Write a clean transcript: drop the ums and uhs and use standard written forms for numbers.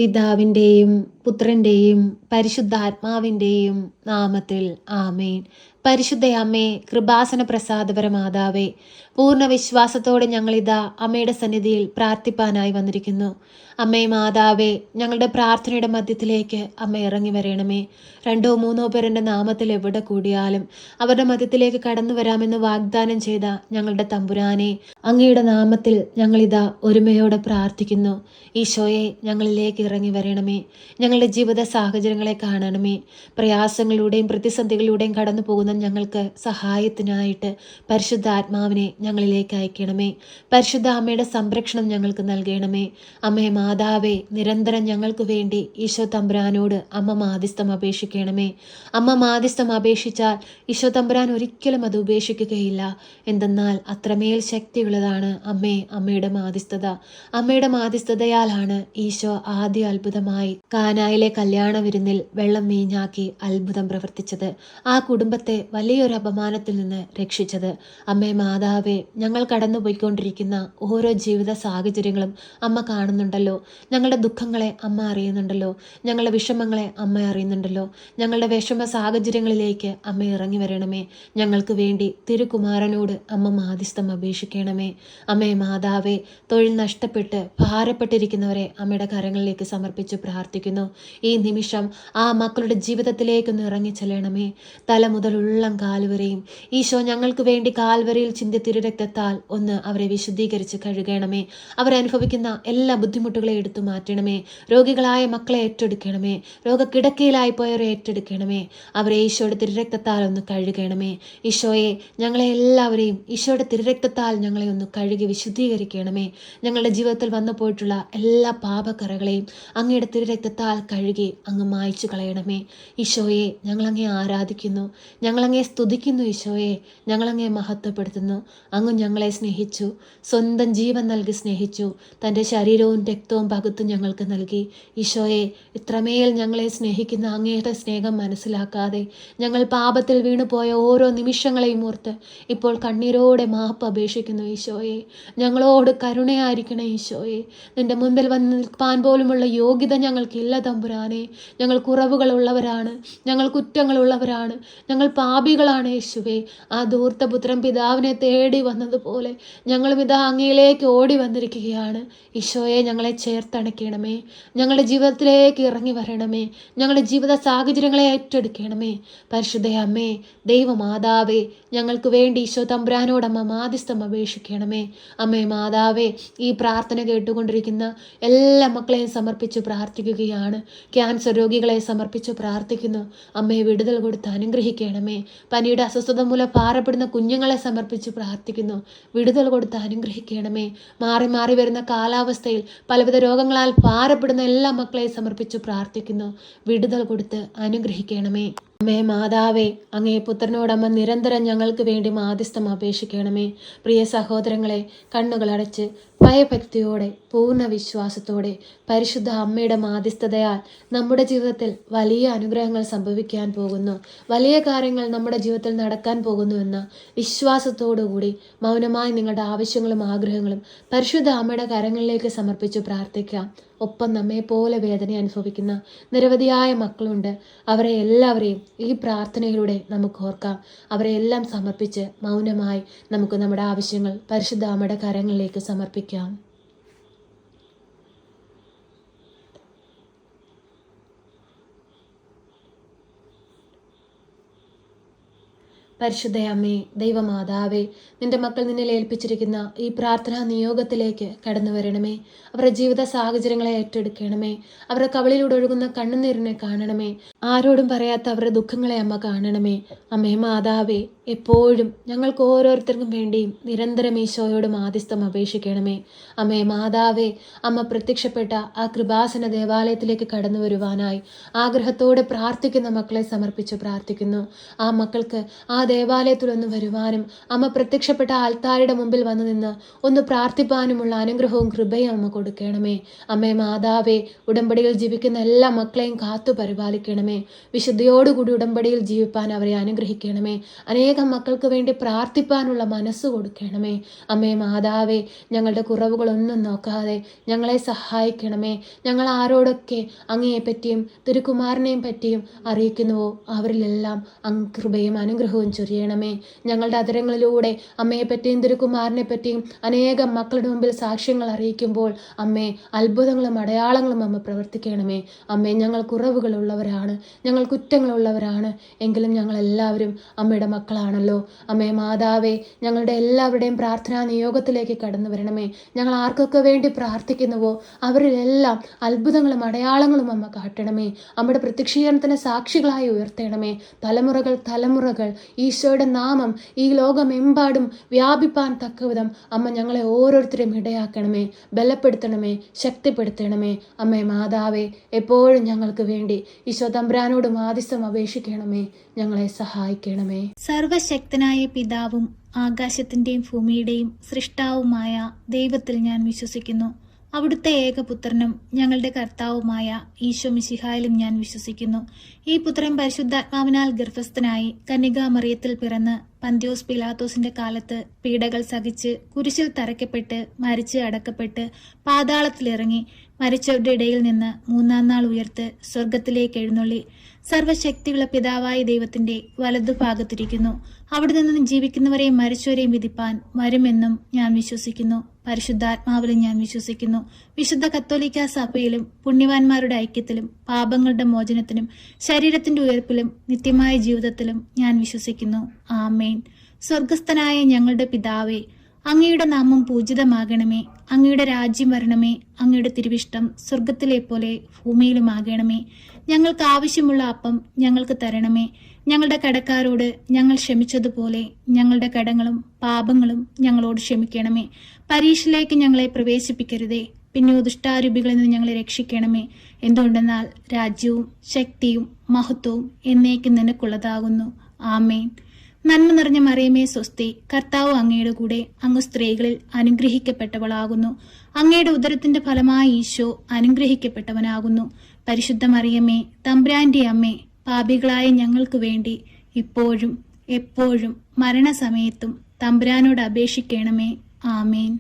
പിതാവിൻ്റെയും പുത്രൻ്റെയും പരിശുദ്ധാത്മാവിൻ്റെയും നാമത്തിൽ ആമേൻ. പരിശുദ്ധ അമ്മേ, കൃപാസന പ്രസാദപര മാതാവേ, പൂർണ്ണ വിശ്വാസത്തോടെ ഞങ്ങളിതാ അമ്മയുടെ സന്നിധിയിൽ പ്രാർത്ഥിപ്പാനായി വന്നിരിക്കുന്നു. അമ്മേ മാതാവേ, ഞങ്ങളുടെ പ്രാർത്ഥനയുടെ മധ്യത്തിലേക്ക് അമ്മ ഇറങ്ങി വരണമേ. 2 3 പേർ എൻ്റെ നാമത്തിൽ എവിടെ കൂടിയാലും അവരുടെ മധ്യത്തിലേക്ക് കടന്നു വരാമെന്ന് വാഗ്ദാനം ചെയ്ത ഞങ്ങളുടെ തമ്പുരാനെ, അങ്ങയുടെ നാമത്തിൽ ഞങ്ങളിതാ ഒരുമയോടെ പ്രാർത്ഥിക്കുന്നു. ഈശോയെ, ഞങ്ങളിലേക്ക് ഇറങ്ങി വരണമേ. ഞങ്ങളുടെ ജീവിത സാഹചര്യങ്ങളെ കാണണമേ. പ്രയാസങ്ങളിലൂടെയും പ്രതിസന്ധികളിലൂടെയും കടന്നു പോകുന്ന ഞങ്ങൾക്ക് സഹായത്തിനായിട്ട് പരിശുദ്ധാത്മാവിനെ ഞങ്ങളിലേക്ക് അയക്കണമേ. പരിശുദ്ധ അമ്മയുടെ സംരക്ഷണം ഞങ്ങൾക്ക് നൽകണമേ. അമ്മേ മാതാവേ, നിരന്തരം ഞങ്ങൾക്ക് വേണ്ടി ഈശോ തമ്പുരാനോട് അമ്മ മാധ്യസ്ഥം അപേക്ഷിക്കണമേ. അമ്മ മാധ്യസ്ഥം അപേക്ഷിച്ചാൽ ഈശോ തമ്പുരാൻ ഒരിക്കലും അത് ഉപേക്ഷിക്കുകയില്ല. എന്തെന്നാൽ അത്രമേൽ ശക്തിയുള്ളതാണ് അമ്മയുടെ മാധ്യസ്ഥത. അമ്മയുടെ മാധ്യസ്ഥതയാലാണ് ഈശോ ആദ്യ അത്ഭുതമായി കാനായിലെ കല്യാണ വിരുന്നിൽ വെള്ളം വീഞ്ഞാക്കി അത്ഭുതം പ്രവർത്തിച്ചത്. ആ കുടുംബത്തെ വലിയൊരു അപമാനത്തിൽ നിന്ന് രക്ഷിച്ചത്. അമ്മേ മാതാവേ, ഞങ്ങൾ കടന്നുപോയിക്കൊണ്ടിരിക്കുന്ന ഓരോ ജീവിത സാഹചര്യങ്ങളും അമ്മ കാണുന്നുണ്ടല്ലോ. ഞങ്ങളുടെ ദുഃഖങ്ങളെ അമ്മ അറിയുന്നുണ്ടല്ലോ. ഞങ്ങളുടെ വിഷമങ്ങളെ അമ്മ അറിയുന്നുണ്ടല്ലോ. ഞങ്ങളുടെ വിഷമ സാഹചര്യങ്ങളിലേക്ക് അമ്മ ഇറങ്ങി വരണമേ. ഞങ്ങൾക്ക് വേണ്ടി തിരുകുമാരനോട് അമ്മ മാധ്യസ്ഥം അപേക്ഷിക്കണമേ. അമ്മേ മാതാവേ, തൊഴിൽ നഷ്ടപ്പെട്ട് ഭാരപ്പെട്ടിരിക്കുന്നവരെ അമ്മയുടെ കരങ്ങളിലേക്ക് സമർപ്പിച്ച് പ്രാർത്ഥിക്കുന്നു. ഈ നിമിഷം ആ മക്കളുടെ ജീവിതത്തിലേക്കൊന്ന് ഇറങ്ങിച്ചെല്ലണമേ. തല മുതൽ ഉള്ളം കാൽവരെയും ഈശോ ഞങ്ങൾക്ക് വേണ്ടി കാൽവരിയിൽ ചിന്തിയ തിരുരക്തത്താൽ ഒന്ന് അവരെ വിശുദ്ധീകരിച്ച് കഴുകണമേ. അവരനുഭവിക്കുന്ന എല്ലാ ബുദ്ധിമുട്ടുകളെ എടുത്തു മാറ്റണമേ. രോഗികളായ മക്കളെ ഏറ്റെടുക്കണമേ. രോഗക്കിടക്കയിലായി പോയവരെ ഏറ്റെടുക്കണമേ. അവരെ ഈശോയുടെ തിരുരക്തത്താൽ ഒന്ന് കഴുകണമേ. ഈശോയെ, ഞങ്ങളെ എല്ലാവരെയും ഈശോയുടെ തിരുരക്തത്താൽ ഞങ്ങളെ ഒന്ന് കഴുകി വിശുദ്ധീകരിക്കണമേ. ഞങ്ങളുടെ ജീവിതത്തിൽ വന്നു പോയിട്ടുള്ള എല്ലാ പാപക്കറകളെയും അങ്ങയുടെ തിരുരക്തത്താൽ കഴുകി അങ്ങ് മായ്ച്ചു കളയണമേ. ഈശോയെ, ഞങ്ങളങ്ങേ ആരാധിക്കുന്നു, ഞങ്ങളങ്ങേ സ്തുതിക്കുന്നു. ഈശോയെ, ഞങ്ങളങ്ങേ മഹത്വപ്പെടുത്തുന്നു. അങ്ങ് ഞങ്ങളെ സ്നേഹിച്ചു, സ്വന്തം ജീവൻ നൽകി സ്നേഹിച്ചു. തൻ്റെ ശരീരവും രക്തവും പകുത്ത് ഞങ്ങൾക്ക് നൽകി. ഈശോയെ, ഇത്രമേൽ ഞങ്ങളെ സ്നേഹിക്കുന്ന അങ്ങയുടെ സ്നേഹം മനസ്സിലാക്കാതെ ഞങ്ങൾ പാപത്തിൽ വീണുപോയ ഓരോ നിമിഷങ്ങളെയും ഓർത്ത് ഇപ്പോൾ കണ്ണീരോടെ മാപ്പ് അപേക്ഷിക്കുന്നു. ഈശോയെ, ഞങ്ങളോട് കരുണയായിരിക്കണേ. ഈശോയെ, നിന്റെ മുൻപിൽ വന്ന് നിൽപ്പാൻ പോലുമുള്ള യോഗ്യത ഞങ്ങൾക്കില്ല തമ്പുരാനെ. ഞങ്ങൾ കുറവുകളുള്ളവരാണ്, ഞങ്ങൾ കുറ്റങ്ങളുള്ളവരാണ്, ഞങ്ങൾ പാപികളാണ്. യേശുവേ, ആ ധൂർത്തപുത്രൻ പിതാവിനെ തേടി വന്നതുപോലെ ഞങ്ങളും ഇതാ അങ്ങയിലേക്ക് ഓടി വന്നിരിക്കുകയാണ്. ഈശോയെ, ഞങ്ങളെ ചേർത്തണയ്ക്കണമേ. ഞങ്ങളുടെ ജീവിതത്തിലേക്ക് ഇറങ്ങി വരണമേ. ഞങ്ങളുടെ ജീവിത സാഹചര്യങ്ങളെ ഏറ്റെടുക്കണമേ. പരിശുദ്ധ അമ്മേ, ദൈവമാതാവേ, ഞങ്ങൾക്ക് വേണ്ടി ഈശോ തമ്പുരാനോടമ്മ മാധ്യസ്ഥം അപേക്ഷിക്കണമേ. അമ്മേ മാതാവേ, ഈ പ്രാർത്ഥന കേട്ടുകൊണ്ടിരിക്കുന്ന എല്ലാ മക്കളെയും സമർപ്പിച്ച് പ്രാർത്ഥിക്കുകയാണ്. ക്യാൻസർ രോഗികളെ സമർപ്പിച്ച് പ്രാർത്ഥിക്കുന്നു. അമ്മയെ വിടുതൽ കൊടുത്ത് അനുഗ്രഹിക്കണമേ. പനിയുടെ അസ്വസ്ഥത മൂലം ഭാരപ്പെടുന്ന കുഞ്ഞുങ്ങളെ സമർപ്പിച്ച് പ്രാർത്ഥിക്കുന്നു. വിടുതൽ കൊടുത്ത് അനുഗ്രഹിക്കണമേ. മാറി മാറി വരുന്ന കാലാവസ്ഥയിൽ പലവിധ രോഗങ്ങളാൽ ഭാരപ്പെടുന്ന എല്ലാ മക്കളെയും സമർപ്പിച്ച് പ്രാർത്ഥിക്കുന്നു. വിടുതൽ കൊടുത്ത് അനുഗ്രഹിക്കണമേ. അമ്മേ മാതാവേ, അങ്ങേ പുത്രനോടമ്മ നിരന്തരം ഞങ്ങൾക്ക് വേണ്ടി മാധ്യസ്ഥം അപേക്ഷിക്കണമേ. പ്രിയ സഹോദരങ്ങളെ, കണ്ണുകളടച്ച് ഭയഭക്തിയോടെ പൂർണ്ണ വിശ്വാസത്തോടെ പരിശുദ്ധ അമ്മയുടെ മാധ്യസ്ഥതയാൽ നമ്മുടെ ജീവിതത്തിൽ വലിയ അനുഗ്രഹങ്ങൾ സംഭവിക്കാൻ പോകുന്നു, വലിയ കാര്യങ്ങൾ നമ്മുടെ ജീവിതത്തിൽ നടക്കാൻ പോകുന്നു എന്ന വിശ്വാസത്തോടുകൂടി മൗനമായി നിങ്ങളുടെ ആവശ്യങ്ങളും ആഗ്രഹങ്ങളും പരിശുദ്ധ അമ്മയുടെ കരങ്ങളിലേക്ക് സമർപ്പിച്ച് പ്രാർത്ഥിക്കാം. ഒപ്പം നമ്മെ പോലെ വേദന അനുഭവിക്കുന്ന നിരവധിയായ മക്കളുണ്ട്. അവരെ എല്ലാവരെയും ഈ പ്രാർത്ഥനയിലൂടെ നമുക്ക് ഓർക്കാം. അവരെ എല്ലാം സമർപ്പിച്ച് മൗനമായി നമുക്ക് നമ്മുടെ ആവശ്യങ്ങൾ പരിശുദ്ധ അമ്മയുടെ കരങ്ങളിലേക്ക് സമർപ്പിക്കാം. പരിശുദ്ധ അമ്മേ, ദൈവമാതാവേ, നിന്റെ മക്കൾ നിന്നിൽ ഏൽപ്പിച്ചിരിക്കുന്ന ഈ പ്രാർത്ഥനാ നിയോഗത്തിലേക്ക് കടന്നു വരണമേ. അവരുടെ ജീവിത സാഹചര്യങ്ങളെ ഏറ്റെടുക്കണമേ. അവരുടെ കവിളിലൂടെ ഒഴുകുന്ന കണ്ണുനീരിനെ കാണണമേ. ആരോടും പറയാത്ത അവരുടെ ദുഃഖങ്ങളെ അമ്മ കാണണമേ. അമ്മേ മാതാവേ, എപ്പോഴും ഞങ്ങൾക്ക് ഓരോരുത്തർക്കും വേണ്ടിയും നിരന്തരം ഈശോയോട് മാധ്യസ്ഥം അപേക്ഷിക്കണമേ. അമ്മേ മാതാവേ, അമ്മ പ്രത്യക്ഷപ്പെട്ട ആ കൃപാസന ദേവാലയത്തിലേക്ക് കടന്നു വരുവാനായി ആഗ്രഹത്തോടെ പ്രാർത്ഥിക്കുന്ന മക്കളെ സമർപ്പിച്ച് പ്രാർത്ഥിക്കുന്നു. ആ മക്കൾക്ക് ആ ദേവാലയത്തിലൊന്ന് വരുവാനും അമ്മ പ്രത്യക്ഷപ്പെട്ട ആൽത്താരുടെ മുമ്പിൽ വന്നു നിന്ന് ഒന്ന് പ്രാർത്ഥിപ്പാനുമുള്ള അനുഗ്രഹവും കൃപയും അമ്മ കൊടുക്കണമേ. അമ്മേ മാതാവേ, ഉടമ്പടിയിൽ ജീവിക്കുന്ന എല്ലാ മക്കളെയും കാത്തു പരിപാലിക്കണമേ. വിശുദ്ധിയോടുകൂടി ഉടമ്പടിയിൽ ജീവിപ്പാൻ അവരെ അനുഗ്രഹിക്കണമേ. അനേക അനേകം മക്കൾക്ക് വേണ്ടി പ്രാർത്ഥിപ്പാനുള്ള മനസ്സ് കൊടുക്കണമേ. അമ്മേ മാതാവേ, ഞങ്ങളുടെ കുറവുകളൊന്നും നോക്കാതെ ഞങ്ങളെ സഹായിക്കണമേ. ഞങ്ങൾ ആരോടൊക്കെ അങ്ങയെപ്പറ്റിയും തിരുക്കുമാരനെയും പറ്റിയും അറിയിക്കുന്നുവോ അവരിലെല്ലാം അങ്ങ് കൃപയും അനുഗ്രഹവും ചൊരിയണമേ. ഞങ്ങളുടെ അതരങ്ങളിലൂടെ അമ്മയെപ്പറ്റിയും തിരുക്കുമാരനെ പറ്റിയും അനേകം മക്കളുടെ മുമ്പിൽ സാക്ഷ്യങ്ങൾ അറിയിക്കുമ്പോൾ അമ്മേ, അത്ഭുതങ്ങളും അടയാളങ്ങളും അമ്മ പ്രവർത്തിക്കണമേ. അമ്മേ, ഞങ്ങൾ കുറവുകളുള്ളവരാണ്, ഞങ്ങൾ കുറ്റങ്ങളുള്ളവരാണ്, എങ്കിലും ഞങ്ങളെല്ലാവരും അമ്മയുടെ മക്കളാണല്ലോ. അമ്മേ മാതാവേ, ഞങ്ങളുടെ എല്ലാവരുടെയും പ്രാർത്ഥനാ നിയോഗത്തിലേക്ക് കടന്നു വരണമേ. ഞങ്ങൾ ആർക്കൊക്കെ വേണ്ടി പ്രാർത്ഥിക്കുന്നുവോ അവരിലെല്ലാം അത്ഭുതങ്ങളും അടയാളങ്ങളും അമ്മ കാട്ടണമേ. അമ്മയുടെ പ്രത്യക്ഷീകരണത്തിന് സാക്ഷികളായി ഉയർത്തണമേ. തലമുറകൾ ഈശോയുടെ നാമം ഈ ലോകമെമ്പാടും വ്യാപിപ്പാൻ തക്കവിധം അമ്മ ഞങ്ങളെ ഓരോരുത്തരെയും ഇടയാക്കണമേ, ബലപ്പെടുത്തണമേ, ശക്തിപ്പെടുത്തണമേ. അമ്മേ മാതാവേ, എപ്പോഴും ഞങ്ങൾക്ക് വേണ്ടി ഈശോ തമ്പുരാനോട് മാധ്യസ്ഥം അപേക്ഷിക്കണമേ. ഞങ്ങളെ സഹായിക്കണമേ. സർവശക്തനായ പിതാവും ആകാശത്തിന്റെയും ഭൂമിയുടെയും സൃഷ്ടാവുമായ ദൈവത്തിൽ ഞാൻ വിശ്വസിക്കുന്നു. അവിടുത്തെ ഏകപുത്രനും ഞങ്ങളുടെ കർത്താവുമായ ഈശോ മിശിഹായിലും ഞാൻ വിശ്വസിക്കുന്നു. ഈ പുത്രൻ പരിശുദ്ധാത്മാവിനാൽ ഗർഭസ്ഥനായി കന്യകാമറിയത്തിൽ പിറന്ന് പന്തിയോസ് പിലാത്തോസിന്റെ കാലത്ത് പീഡകൾ സഹിച്ച് കുരിശിൽ തറയ്ക്കപ്പെട്ട് മരിച്ച് അടക്കപ്പെട്ട് പാതാളത്തിലിറങ്ങി മരിച്ചവരുടെ ഇടയിൽ നിന്ന് മൂന്നാം നാൾ ഉയർത്ത് സ്വർഗത്തിലേക്ക് എഴുന്നള്ളി സർവശക്തിയുള്ള പിതാവായ ദൈവത്തിന്റെ വലതുഭാഗത്തിരിക്കുന്നു. അവിടെ നിന്ന് ജീവിക്കുന്നവരെയും മരിച്ചവരെയും വിധിപ്പാൻ വരുമെന്നും ഞാൻ വിശ്വസിക്കുന്നു. പരിശുദ്ധാത്മാവിലും ഞാൻ വിശ്വസിക്കുന്നു. വിശുദ്ധ കത്തോലിക്ക സഭയിലും പുണ്യവാന്മാരുടെ ഐക്യത്തിലും പാപങ്ങളുടെ മോചനത്തിനും ശരീരത്തിന്റെ ഉയർപ്പിലും നിത്യമായ ജീവിതത്തിലും ഞാൻ വിശ്വസിക്കുന്നു. ആമേൻ. സ്വർഗസ്ഥനായ ഞങ്ങളുടെ പിതാവേ, അങ്ങയുടെ നാമം പൂജിതമാകണമേ. അങ്ങയുടെ രാജ്യം വരണമേ. അങ്ങയുടെ തിരുവിഷ്ടം സ്വർഗത്തിലെ പോലെ ഭൂമിയിലുമാകണമേ. ഞങ്ങൾക്ക് ആവശ്യമുള്ള അപ്പം ഞങ്ങൾക്ക് തരണമേ. ഞങ്ങളുടെ കടക്കാരോട് ഞങ്ങൾ ക്ഷമിച്ചതുപോലെ ഞങ്ങളുടെ കടങ്ങളും പാപങ്ങളും ഞങ്ങളോട് ക്ഷമിക്കണമേ. പരീക്ഷയിലേക്ക് ഞങ്ങളെ പ്രവേശിപ്പിക്കരുതേ, പിന്നെ ദുഷ്ടാരൂപികളിൽ നിന്ന് ഞങ്ങളെ രക്ഷിക്കണമേ. എന്തുകൊണ്ടെന്നാൽ രാജ്യവും ശക്തിയും മഹത്വവും എന്നേക്കും നിനക്കുള്ളതാകുന്നു. ആമേൻ. നന്മ നിറഞ്ഞ മറിയമേ സ്വസ്തി, കർത്താവ് അങ്ങയുടെ കൂടെ, അങ്ങ് സ്ത്രീകളിൽ അനുഗ്രഹിക്കപ്പെട്ടവളാകുന്നു. അങ്ങയുടെ ഉദരത്തിന്റെ ഫലമായി ഈശോ അനുഗ്രഹിക്കപ്പെട്ടവനാകുന്നു. പരിശുദ്ധ മറിയമേ, തമ്പുരാന്റെ അമ്മേ, പാപികളായ ഞങ്ങൾക്ക് വേണ്ടി ഇപ്പോഴും എപ്പോഴും മരണസമയത്തും തമ്പുരാനോട് അപേക്ഷിക്കണമേ. ആമേൻ.